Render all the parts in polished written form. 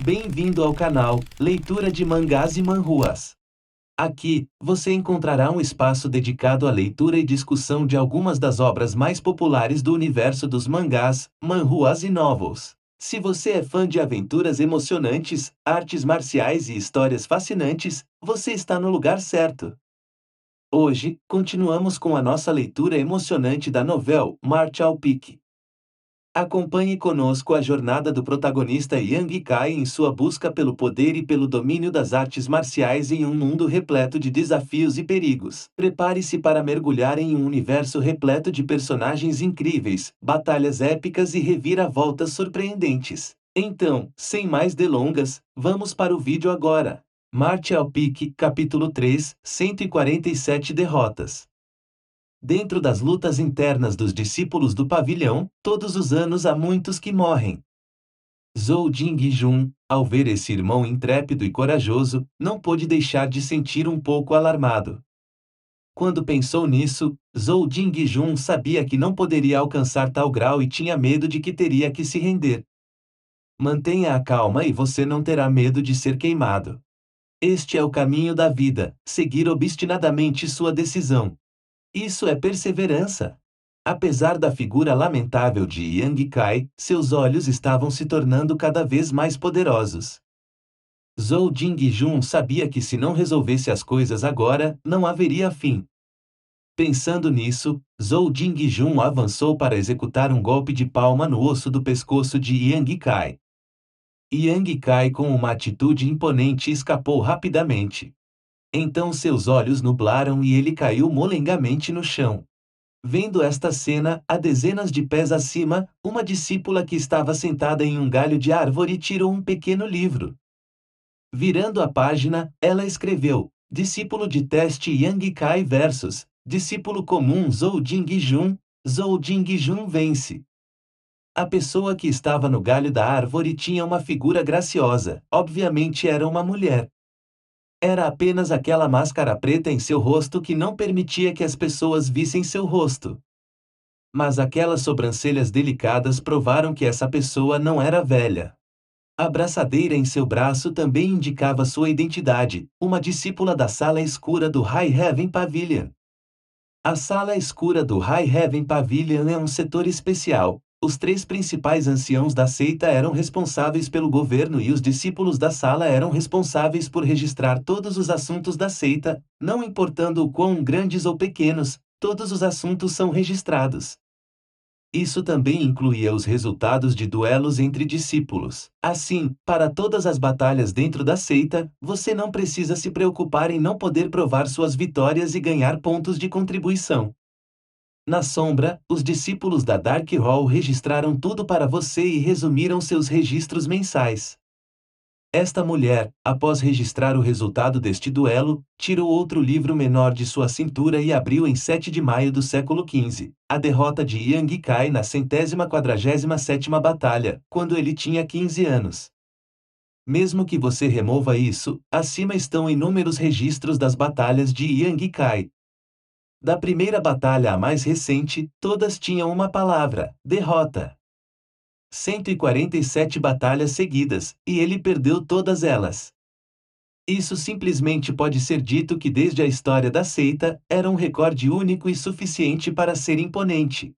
Bem-vindo ao canal Leitura de Mangás e Manhwas. Aqui, você encontrará um espaço dedicado à leitura e discussão de algumas das obras mais populares do universo dos mangás, manhwas e novels. Se você é fã de aventuras emocionantes, artes marciais e histórias fascinantes, você está no lugar certo. Hoje, continuamos com a nossa leitura emocionante da novela March ao Pique. Acompanhe conosco a jornada do protagonista Yang Kai em sua busca pelo poder e pelo domínio das artes marciais em um mundo repleto de desafios e perigos. Prepare-se para mergulhar em um universo repleto de personagens incríveis, batalhas épicas e reviravoltas surpreendentes. Então, sem mais delongas, vamos para o vídeo agora. March ao Pique, capítulo 3, 147 derrotas. Dentro das lutas internas dos discípulos do pavilhão, todos os anos há muitos que morrem. Zhou Jingjun, ao ver esse irmão intrépido e corajoso, não pôde deixar de sentir um pouco alarmado. Quando pensou nisso, Zhou Jingjun sabia que não poderia alcançar tal grau e tinha medo de que teria que se render. Mantenha a calma e você não terá medo de ser queimado. Este é o caminho da vida, seguir obstinadamente sua decisão. Isso é perseverança. Apesar da figura lamentável de Yang Kai, seus olhos estavam se tornando cada vez mais poderosos. Zhou Jingjun sabia que se não resolvesse as coisas agora, não haveria fim. Pensando nisso, Zhou Jingjun avançou para executar um golpe de palma no osso do pescoço de Yang Kai. Yang Kai, com uma atitude imponente, escapou rapidamente. Então seus olhos nublaram e ele caiu molengamente no chão. Vendo esta cena, a dezenas de pés acima, uma discípula que estava sentada em um galho de árvore tirou um pequeno livro. Virando a página, ela escreveu: Discípulo de teste Yang Kai versus Discípulo comum Zhou Jingjun. Zhou Jingjun vence. A pessoa que estava no galho da árvore tinha uma figura graciosa, obviamente era uma mulher. Era apenas aquela máscara preta em seu rosto que não permitia que as pessoas vissem seu rosto. Mas aquelas sobrancelhas delicadas provaram que essa pessoa não era velha. A braçadeira em seu braço também indicava sua identidade, uma discípula da sala escura do High Heaven Pavilion. A sala escura do High Heaven Pavilion é um setor especial. Os três principais anciãos da seita eram responsáveis pelo governo e os discípulos da sala eram responsáveis por registrar todos os assuntos da seita, não importando o quão grandes ou pequenos, todos os assuntos são registrados. Isso também incluía os resultados de duelos entre discípulos. Assim, para todas as batalhas dentro da seita, você não precisa se preocupar em não poder provar suas vitórias e ganhar pontos de contribuição. Na sombra, os discípulos da Dark Hall registraram tudo para você e resumiram seus registros mensais. Esta mulher, após registrar o resultado deste duelo, tirou outro livro menor de sua cintura e abriu em 7 de maio do século XV, a derrota de Yang Kai na 147ª batalha, quando ele tinha 15 anos. Mesmo que você remova isso, acima estão inúmeros registros das batalhas de Yang Kai. Da primeira batalha à mais recente, todas tinham uma palavra: derrota. 147 batalhas seguidas, e ele perdeu todas elas. Isso simplesmente pode ser dito que desde a história da seita, era um recorde único e suficiente para ser imponente.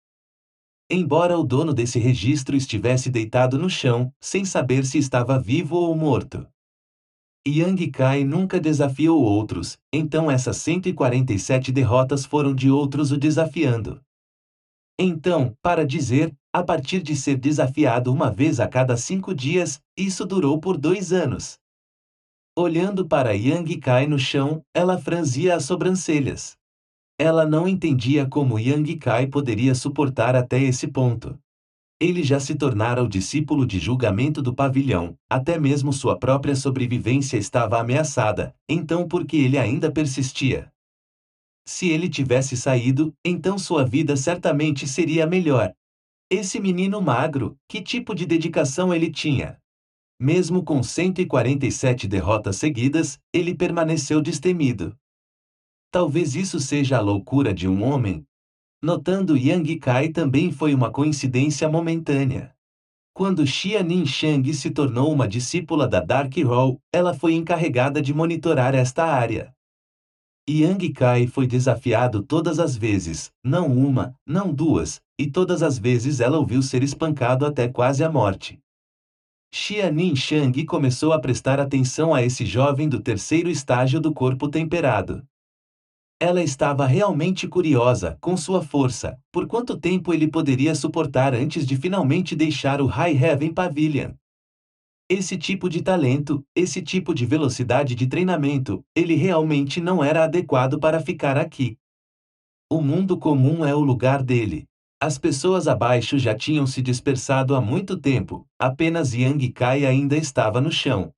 Embora o dono desse registro estivesse deitado no chão, sem saber se estava vivo ou morto. Yang Kai nunca desafiou outros, então essas 147 derrotas foram de outros o desafiando. Então, para dizer, a partir de ser desafiado uma vez a cada 5 dias, isso durou por 2 anos. Olhando para Yang Kai no chão, ela franzia as sobrancelhas. Ela não entendia como Yang Kai poderia suportar até esse ponto. Ele já se tornara o discípulo de julgamento do pavilhão, até mesmo sua própria sobrevivência estava ameaçada, então por que ele ainda persistia? Se ele tivesse saído, então sua vida certamente seria melhor. Esse menino magro, que tipo de dedicação ele tinha? Mesmo com 147 derrotas seguidas, ele permaneceu destemido. Talvez isso seja a loucura de um homem. Notando Yang Kai também foi uma coincidência momentânea. Quando Xia Shang se tornou uma discípula da Dark Hall, ela foi encarregada de monitorar esta área. Yang Kai foi desafiado todas as vezes, não uma, não duas, e todas as vezes ela ouviu ser espancado até quase a morte. Xia Shang começou a prestar atenção a esse jovem do terceiro estágio do corpo temperado. Ela estava realmente curiosa com sua força, por quanto tempo ele poderia suportar antes de finalmente deixar o High Heaven Pavilion. Esse tipo de talento, esse tipo de velocidade de treinamento, ele realmente não era adequado para ficar aqui. O mundo comum é o lugar dele. As pessoas abaixo já tinham se dispersado há muito tempo, apenas Yang Kai ainda estava no chão.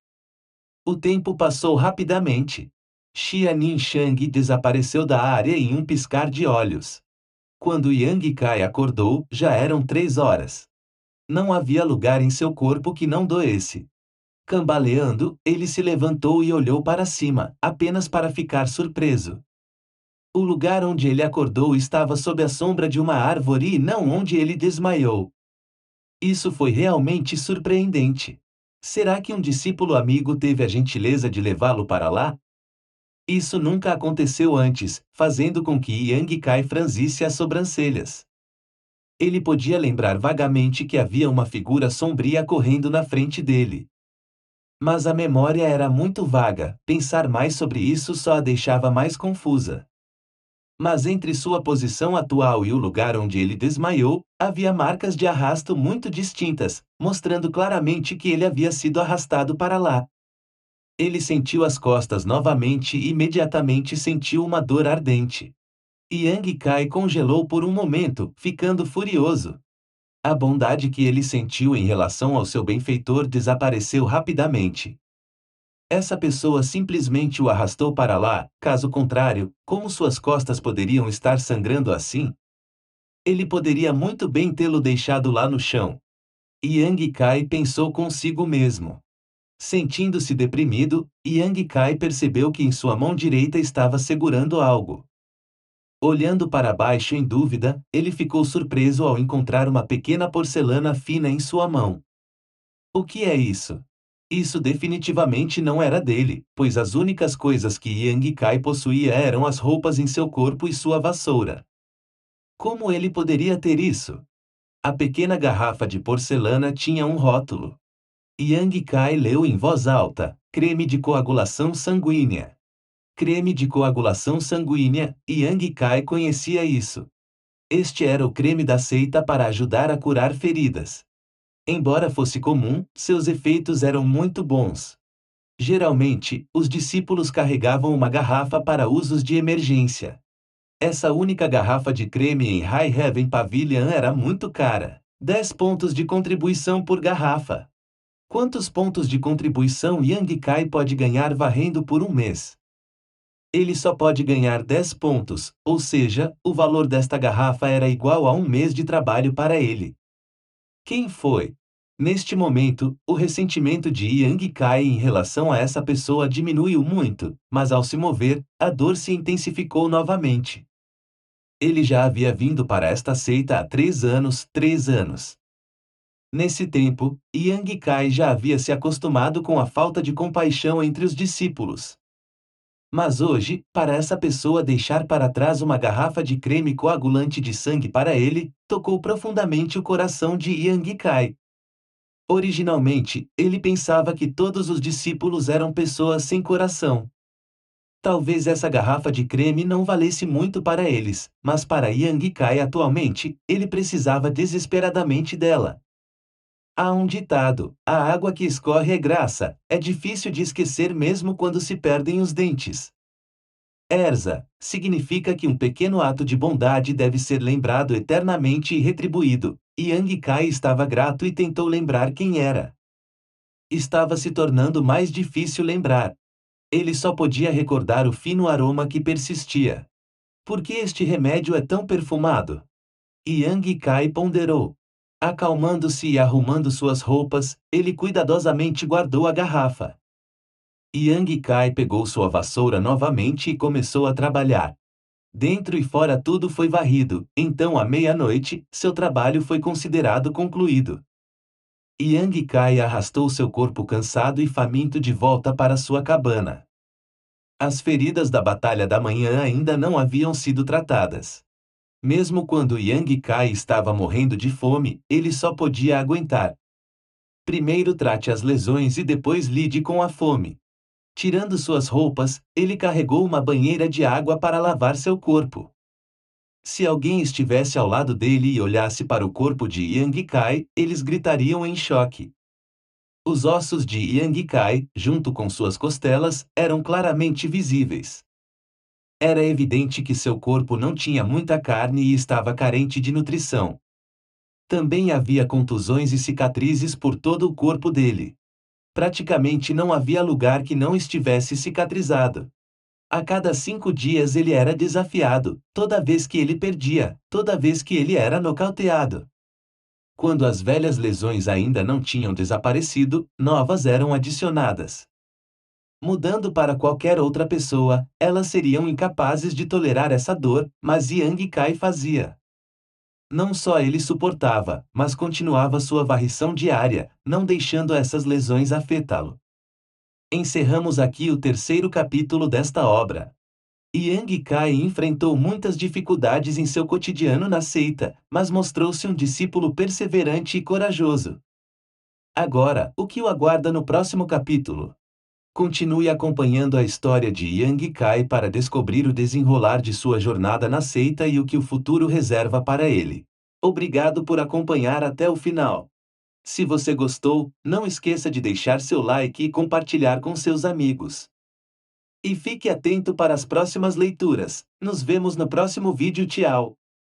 O tempo passou rapidamente. Xia Shang desapareceu da área em um piscar de olhos. Quando Yang Kai acordou, já eram 3 horas. Não havia lugar em seu corpo que não doesse. Cambaleando, ele se levantou e olhou para cima, apenas para ficar surpreso. O lugar onde ele acordou estava sob a sombra de uma árvore e não onde ele desmaiou. Isso foi realmente surpreendente. Será que um discípulo amigo teve a gentileza de levá-lo para lá? Isso nunca aconteceu antes, fazendo com que Yang Kai franzisse as sobrancelhas. Ele podia lembrar vagamente que havia uma figura sombria correndo na frente dele. Mas a memória era muito vaga, pensar mais sobre isso só a deixava mais confusa. Mas entre sua posição atual e o lugar onde ele desmaiou, havia marcas de arrasto muito distintas, mostrando claramente que ele havia sido arrastado para lá. Ele sentiu as costas novamente e imediatamente sentiu uma dor ardente. Yang Kai congelou por um momento, ficando furioso. A bondade que ele sentiu em relação ao seu benfeitor desapareceu rapidamente. Essa pessoa simplesmente o arrastou para lá, caso contrário, como suas costas poderiam estar sangrando assim? Ele poderia muito bem tê-lo deixado lá no chão. Yang Kai pensou consigo mesmo. Sentindo-se deprimido, Yang Kai percebeu que em sua mão direita estava segurando algo. Olhando para baixo em dúvida, ele ficou surpreso ao encontrar uma pequena porcelana fina em sua mão. O que é isso? Isso definitivamente não era dele, pois as únicas coisas que Yang Kai possuía eram as roupas em seu corpo e sua vassoura. Como ele poderia ter isso? A pequena garrafa de porcelana tinha um rótulo. Yang Kai leu em voz alta: creme de coagulação sanguínea. Creme de coagulação sanguínea, Yang Kai conhecia isso. Este era o creme da seita para ajudar a curar feridas. Embora fosse comum, seus efeitos eram muito bons. Geralmente, os discípulos carregavam uma garrafa para usos de emergência. Essa única garrafa de creme em High Heaven Pavilion era muito cara. 10 pontos de contribuição por garrafa. Quantos pontos de contribuição Yang Kai pode ganhar varrendo por um mês? Ele só pode ganhar 10 pontos, ou seja, o valor desta garrafa era igual a um mês de trabalho para ele. Quem foi? Neste momento, o ressentimento de Yang Kai em relação a essa pessoa diminuiu muito, mas ao se mover, a dor se intensificou novamente. Ele já havia vindo para esta seita há 3 anos. Nesse tempo, Yang Kai já havia se acostumado com a falta de compaixão entre os discípulos. Mas hoje, para essa pessoa deixar para trás uma garrafa de creme coagulante de sangue para ele, tocou profundamente o coração de Yang Kai. Originalmente, ele pensava que todos os discípulos eram pessoas sem coração. Talvez essa garrafa de creme não valesse muito para eles, mas para Yang Kai atualmente, ele precisava desesperadamente dela. Há um ditado: a água que escorre é graça, é difícil de esquecer mesmo quando se perdem os dentes. Erza significa que um pequeno ato de bondade deve ser lembrado eternamente e retribuído. Yang Kai estava grato e tentou lembrar quem era. Estava se tornando mais difícil lembrar. Ele só podia recordar o fino aroma que persistia. Por que este remédio é tão perfumado? Yang Kai ponderou. Acalmando-se e arrumando suas roupas, ele cuidadosamente guardou a garrafa. Yang Kai pegou sua vassoura novamente e começou a trabalhar. Dentro e fora tudo foi varrido, então à meia-noite, seu trabalho foi considerado concluído. Yang Kai arrastou seu corpo cansado e faminto de volta para sua cabana. As feridas da Batalha da Manhã ainda não haviam sido tratadas. Mesmo quando Yang Kai estava morrendo de fome, ele só podia aguentar. Primeiro trate as lesões e depois lide com a fome. Tirando suas roupas, ele carregou uma banheira de água para lavar seu corpo. Se alguém estivesse ao lado dele e olhasse para o corpo de Yang Kai, eles gritariam em choque. Os ossos de Yang Kai, junto com suas costelas, eram claramente visíveis. Era evidente que seu corpo não tinha muita carne e estava carente de nutrição. Também havia contusões e cicatrizes por todo o corpo dele. Praticamente não havia lugar que não estivesse cicatrizado. A cada 5 dias ele era desafiado, toda vez que ele perdia, toda vez que ele era nocauteado. Quando as velhas lesões ainda não tinham desaparecido, novas eram adicionadas. Mudando para qualquer outra pessoa, elas seriam incapazes de tolerar essa dor, mas Yang Kai fazia. Não só ele suportava, mas continuava sua varrição diária, não deixando essas lesões afetá-lo. Encerramos aqui o terceiro capítulo desta obra. Yang Kai enfrentou muitas dificuldades em seu cotidiano na seita, mas mostrou-se um discípulo perseverante e corajoso. Agora, o que o aguarda no próximo capítulo? Continue acompanhando a história de Yang Kai para descobrir o desenrolar de sua jornada na seita e o que o futuro reserva para ele. Obrigado por acompanhar até o final. Se você gostou, não esqueça de deixar seu like e compartilhar com seus amigos. E fique atento para as próximas leituras. Nos vemos no próximo vídeo. Tchau!